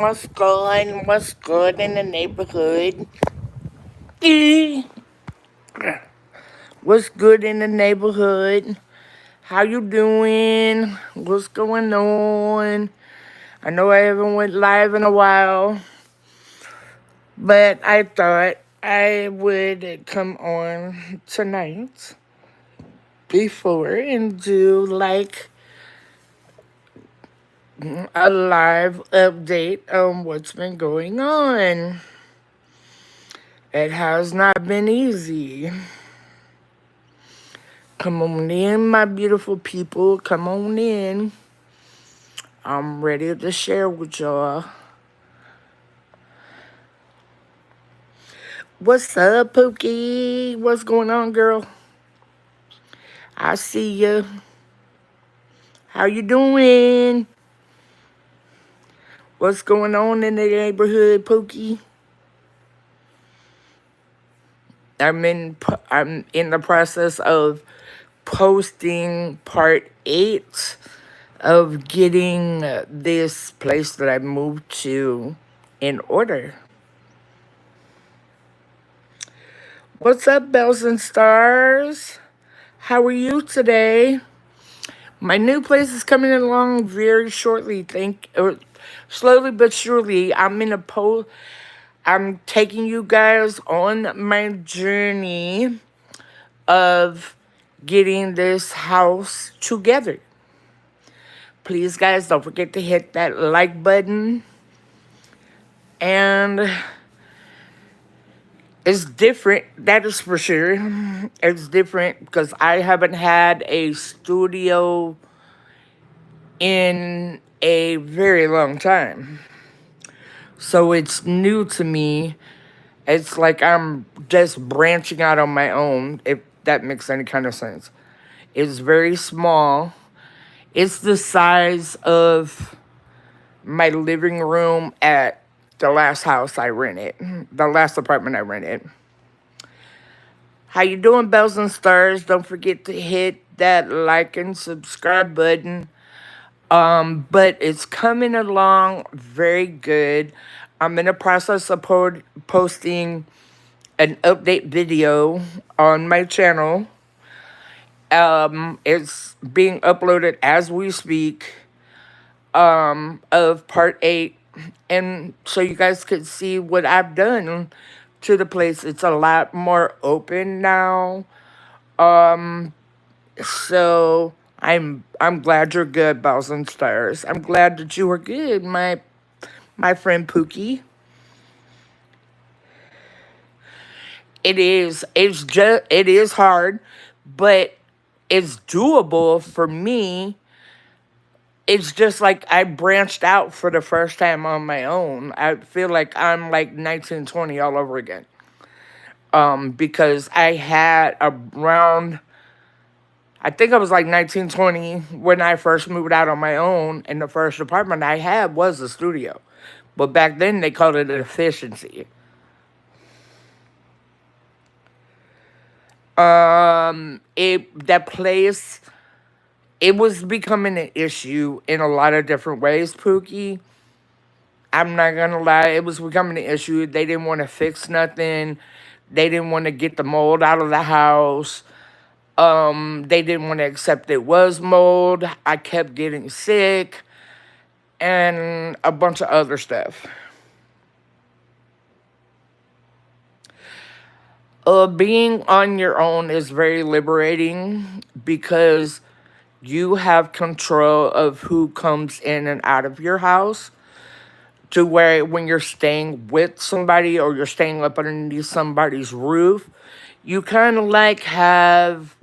What's going? What's good in the neighborhood? Eh, What's good in the neighborhood? How you doing? What's going on? I know I haven't went live in a while, but I thought I would come on tonight before and do like a live update on what's been going on. It has not been easy. Come on in, my beautiful people. Come on in. I'm ready to share with y'all. What's up, Pookie? What's going on, girl? I see you. How you doing? What's going on in the neighborhood, Pookie? I'm in the process of posting part 8 of getting this place that I moved to in order. What's up, bells and stars? How are you today? My new place is coming along very shortly. Slowly but surely. I'm taking you guys on my journey of getting this house together. Please, guys, don't forget to hit that like button. And it's different, that is for sure. It's different because I haven't had a studio in a very long time. So it's new to me. It's like I'm just branching out on my own, if that makes any kind of sense. It's very small. It's the size of my living room at the last house I rented, the last apartment I rented. How you doing, bells and stars? Don't forget to hit that like and subscribe button. But it's coming along very good. I'm in the process of posting an update video on my channel. It's being uploaded as we speak, of part 8. And so you guys could see what I've done to the place. It's a lot more open now. So I'm glad you're good, bells and stars. I'm glad that you were good, my friend Pookie. It is hard, but it's doable for me. It's just like I branched out for the first time on my own. I feel like I'm like 1920 all over again. Because I had around, I think I was like 1920 when I first moved out on my own, and the first apartment I had was a studio. But back then they called it an efficiency. That place, it was becoming an issue in a lot of different ways, Pookie. I'm not gonna lie, it was becoming an issue. They didn't want to fix nothing. They didn't want to get the mold out of the house. They didn't want to accept it was mold. I kept getting sick and a bunch of other stuff. Being on your own is very liberating because you have control of who comes in and out of your house, to where when you're staying with somebody or you're staying up underneath somebody's roof, you kind of like have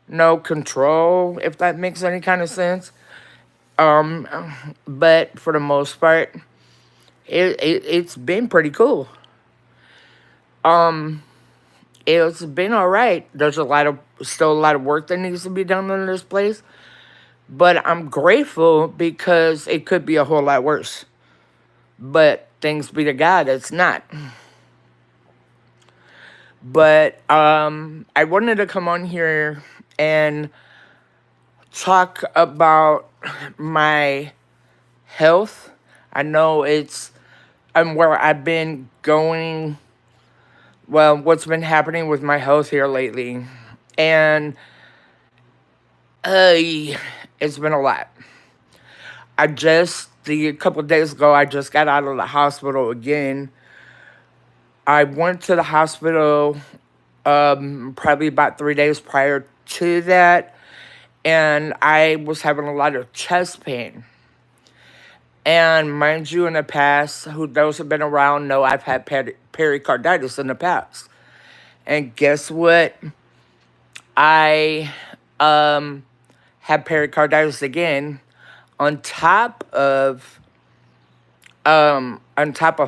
no control, if that makes any kind of sense. Um, but for the most part, it's been pretty cool. It's been all right. There's still a lot of work that needs to be done in this place, but I'm grateful because it could be a whole lot worse. But thanks be to God, it's not. But I wanted to come on here and talk about my health. I know it's where I've been going, well, what's been happening with my health here lately. And uh, it's been a lot. A couple of days ago, I just got out of the hospital again. I went to the hospital probably about 3 days prior to that, and I was having a lot of chest pain. And mind you, in the past, who those who've been around know I've had pericarditis in the past. And guess what? I um, had pericarditis again on top of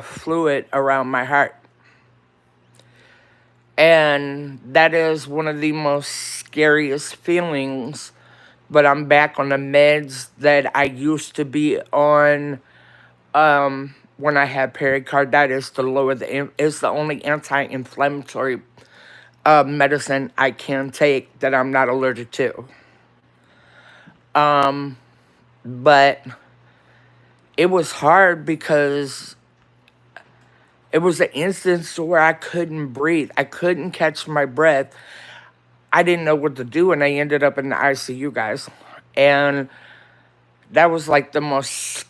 fluid around my heart. And that is one of the most scariest feelings. But I'm back on the meds that I used to be on when I had pericarditis to lower it's the only anti-inflammatory medicine I can take that I'm not allergic to. But it was hard because it was an instance where I couldn't breathe. I couldn't catch my breath. I didn't know what to do, and I ended up in the ICU, guys. And that was like the most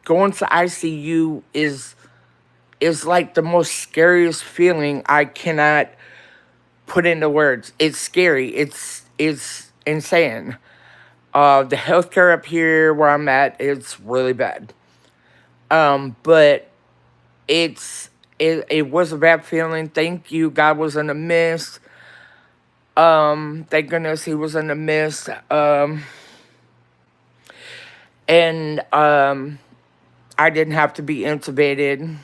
going to ICU is like the most scariest feeling I cannot put into words. It's scary. It's insane. The healthcare up here where I'm at, it's really bad. But it was a bad feeling. Thank you. God was in the midst. Thank goodness he was in the midst. And I didn't have to be intubated.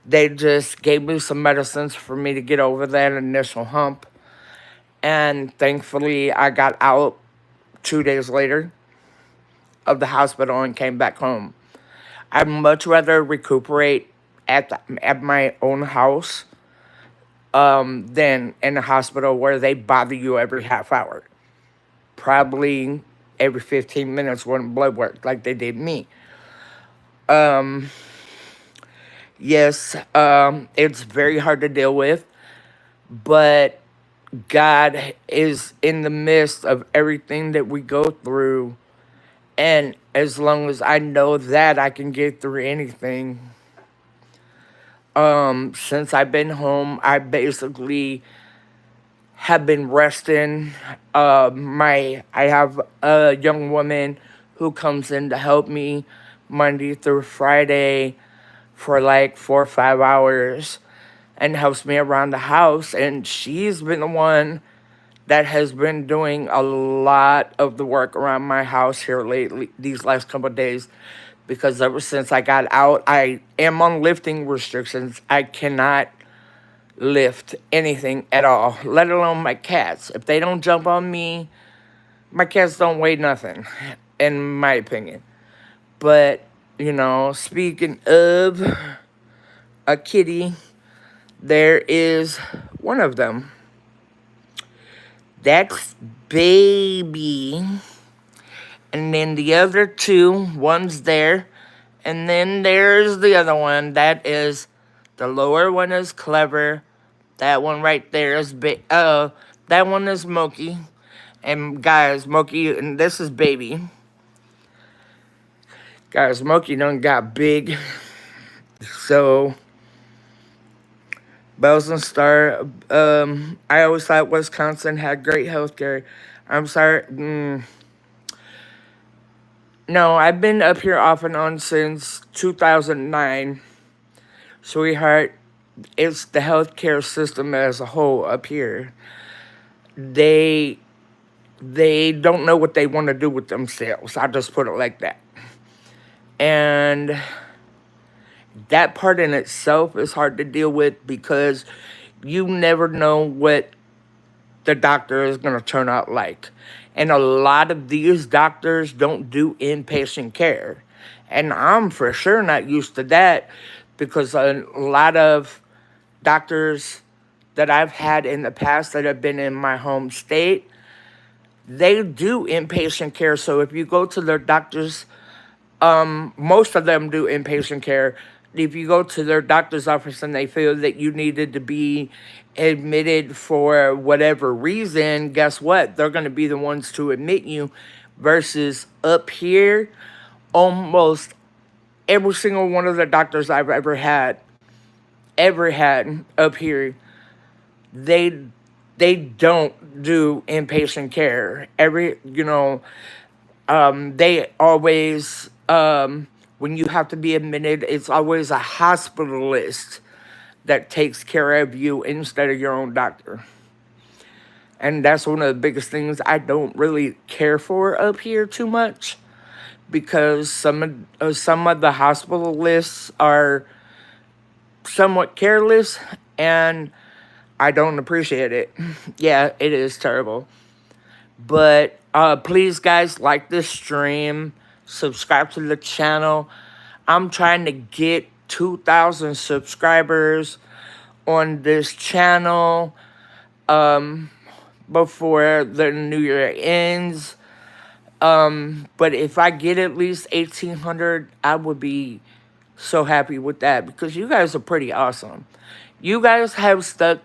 They just gave me some medicines for me to get over that initial hump. And thankfully, I got out 2 days later of the hospital and came back home. I'd much rather recuperate at my own house than in the hospital where they bother you every half hour. Probably every 15 minutes when blood work like they did me. Yes, it's very hard to deal with, but God is in the midst of everything that we go through. And as long as I know that, I can get through anything. Since I've been home, I basically have been resting. I have a young woman who comes in to help me Monday through Friday for like 4 or 5 hours and helps me around the house. And she's been the one that has been doing a lot of the work around my house here lately, these last couple of days, because ever since I got out, I am on lifting restrictions. I cannot lift anything at all, let alone my cats. If they don't jump on me, my cats don't weigh nothing, in my opinion. But, speaking of a kitty, there is one of them. That's Baby. And then the other two, one's there. And then there's the other one. The lower one is Clever. That one right there is that one is Moki. And guys, Moki, and this is Baby. Guys, Moki done got big. So, Bells and Star, I always thought Wisconsin had great health care. I'm sorry. No, I've been up here off and on since 2009. Sweetheart, it's the healthcare system as a whole up here. They they don't know what they want to do with themselves. I'll just put it like that. And that part in itself is hard to deal with because you never know what the doctor is going to turn out like. And a lot of these doctors don't do inpatient care. And I'm for sure not used to that because a lot of doctors that I've had in the past that have been in my home state, they do inpatient care. So if you go to their doctors, most of them do inpatient care. if you go to their doctor's office and they feel that you needed to be admitted for whatever reason, guess what? They're going to be the ones to admit you. Versus up here, almost every single one of the doctors I've ever had up here, they they don't do inpatient care. They always, when you have to be admitted, it's always a hospitalist that takes care of you instead of your own doctor. And that's one of the biggest things I don't really care for up here too much, because some of the hospitalists are somewhat careless, and I don't appreciate it. Yeah, it is terrible. But please, guys, like this stream, subscribe to the channel. I'm trying to get 2,000 subscribers on this channel before the new year ends. But if I get at least 1,800, I would be so happy with that, because you guys are pretty awesome. You guys have stuck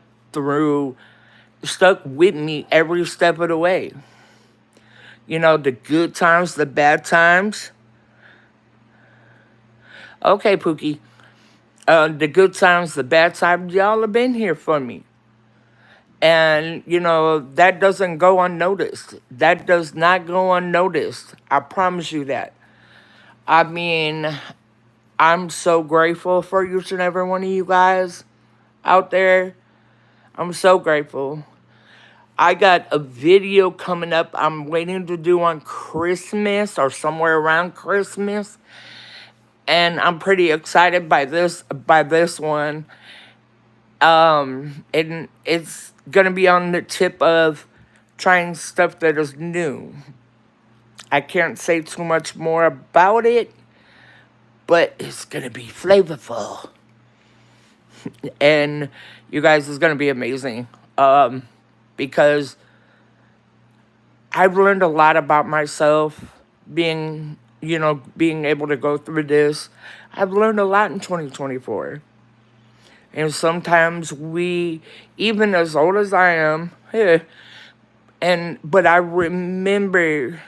with me every step of the way. The good times, the bad times. Okay, Pookie. The good times, the bad times, y'all have been here for me. And, that doesn't go unnoticed. That does not go unnoticed. I promise you that. I mean, I'm so grateful for each and every one of you guys out there. I'm so grateful. I got a video coming up I'm waiting to do on Christmas or somewhere around Christmas. And I'm pretty excited by this one. And it's gonna be on the tip of trying stuff that is new. I can't say too much more about it, but it's gonna be flavorful. And you guys, it's gonna be amazing. Because I've learned a lot about myself being able to go through this. I've learned a lot in 2024. And sometimes even as old as I am, but I remember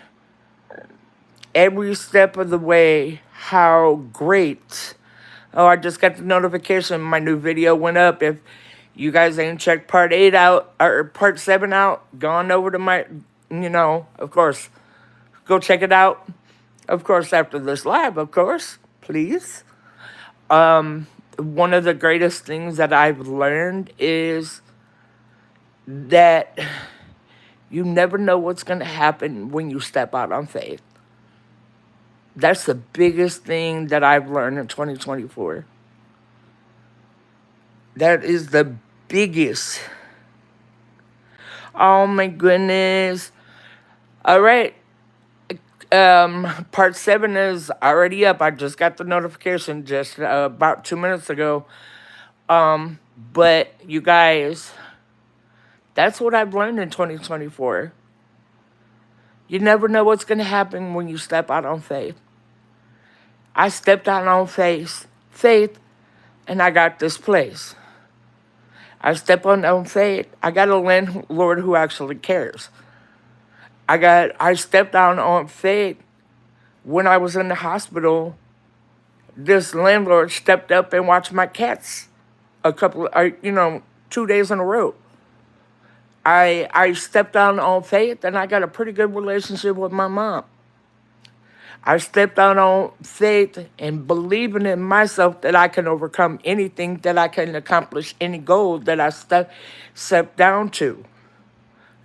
every step of the way how great. Oh, I just got the notification my new video went up. If you guys ain't checked part 8 out or part 7 out, gone over to my, of course, go check it out. Of course, after this live, of course, please. One of the greatest things that I've learned is that you never know what's going to happen when you step out on faith. That's the biggest thing that I've learned in 2024. That is the biggest. Oh my goodness. All right. Part 7 is already up. I just got the notification just about 2 minutes ago. But you guys, that's what I've learned in 2024. You never know what's going to happen when you step out on faith. I stepped out on faith, and I got this place. I stepped on faith. I got a landlord who actually cares. I stepped out on faith when I was in the hospital. This landlord stepped up and watched my cats 2 days in a row. I stepped out on faith, and I got a pretty good relationship with my mom. I stepped out on faith and believing in myself that I can overcome anything, that I can accomplish any goal that I stepped down to.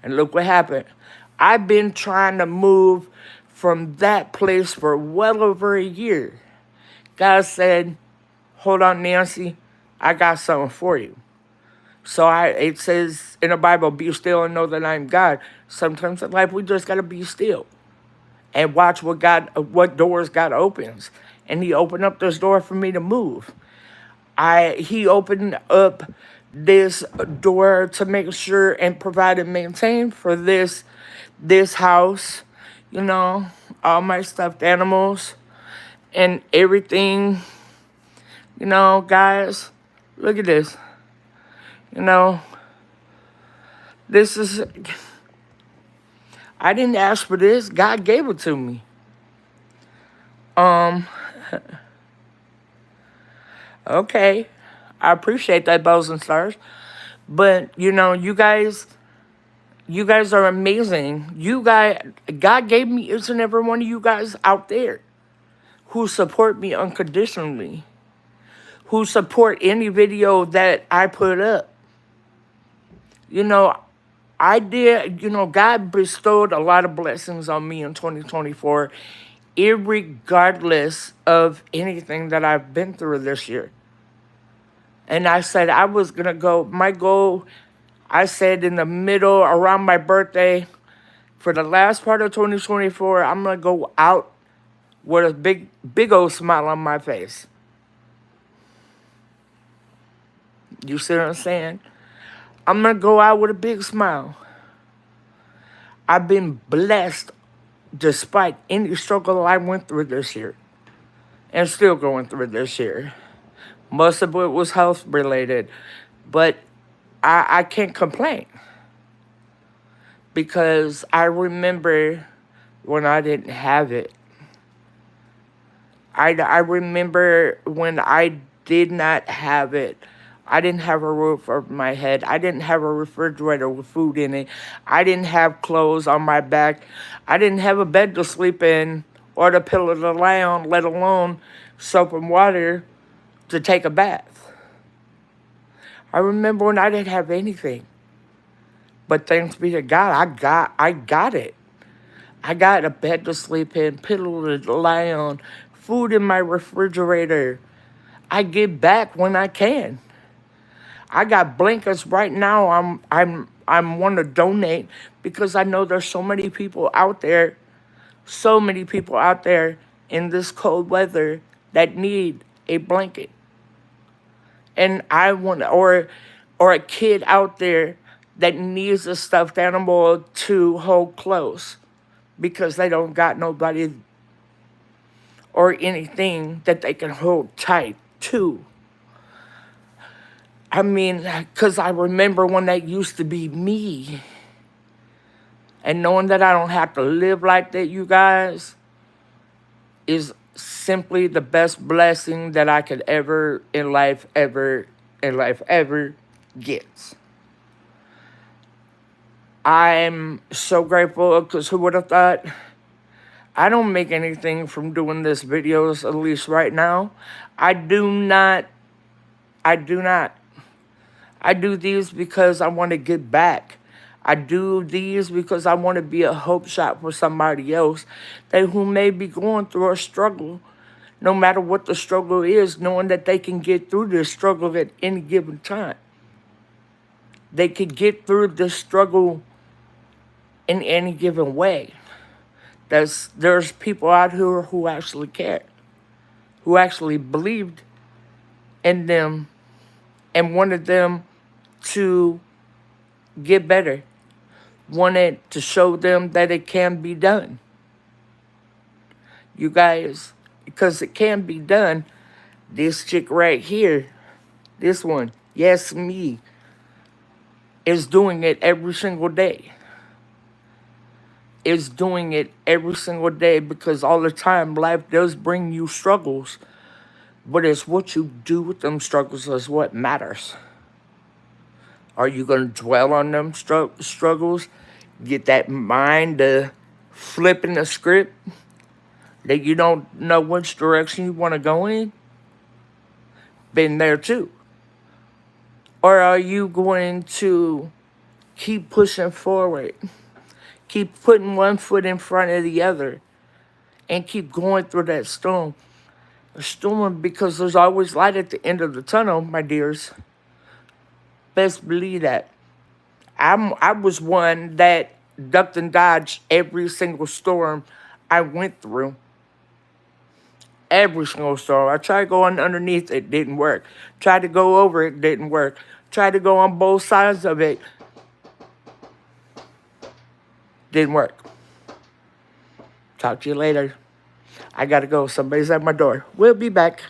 And look what happened. I've been trying to move from that place for well over a year. God said, hold on, Nancy, I got something for you. So it says in the Bible, be still and know that I am God. Sometimes in life, we just got to be still and watch what doors God opens. And he opened up this door for me to move. He opened up this door to make sure and provide and maintain for this house, all my stuffed animals and everything You know, guys, look at this. You know, this is, I didn't ask for this. God gave it to me. Um, okay. I appreciate that, bows and stars. But, you know, you guys are amazing. God gave me each and every one of you guys out there who support me unconditionally, who support any video that I put up. You know, God bestowed a lot of blessings on me in 2024, irregardless of anything that I've been through this year. And I said I was going to go, my goal, I said in the middle, around my birthday, for the last part of 2024, I'm going to go out with a big old smile on my face. You see what I'm saying? I'm going to go out with a big smile. I've been blessed despite any struggle I went through this year and still going through this year. Most of it was health related, but I can't complain because I remember when I didn't have it. I remember when I did not have it. I didn't have a roof over my head. I didn't have a refrigerator with food in it. I didn't have clothes on my back. I didn't have a bed to sleep in or the pillow to lie on, let alone soap and water to take a bath. I remember when I didn't have anything. But thanks be to God, I got it. I got a bed to sleep in, pillow to lie on, food in my refrigerator. I give back when I can. I got blankets right now. I'm want to donate because I know there's so many people out there, in this cold weather that need a blanket. And I want, or a kid out there that needs a stuffed animal to hold close because they don't got nobody or anything that they can hold tight to. I mean, because I remember when that used to be me. And knowing that I don't have to live like that, you guys, is simply the best blessing that I could ever get. I'm so grateful because who would have thought? I don't make anything from doing this videos, at least right now. I do not. I do these because I want to give back. I do these because I want to be a hope shot for somebody else who may be going through a struggle, no matter what the struggle is, knowing that they can get through this struggle at any given time. They could get through this struggle in any given way. There's people out here who actually care, who actually believed in them and wanted them to get better, wanted to show them that it can be done. You guys, because it can be done, this chick right here, this one, yes, me, is doing it every single day. Is doing it every single day because all the time life does bring you struggles, but it's what you do with them struggles is what matters. Are you going to dwell on them struggles? Get that mind to flipping the script that you don't know which direction you want to go in? Been there too. Or are you going to keep pushing forward? Keep putting one foot in front of the other and keep going through that storm. A storm, because there's always light at the end of the tunnel, my dears. Best believe that. I was one that ducked and dodged every single storm I went through. Every single storm. I tried going underneath it, didn't work. Tried to go over it, didn't work. Tried to go on both sides of it, didn't work. Talk to you later. I gotta go. Somebody's at my door. We'll be back.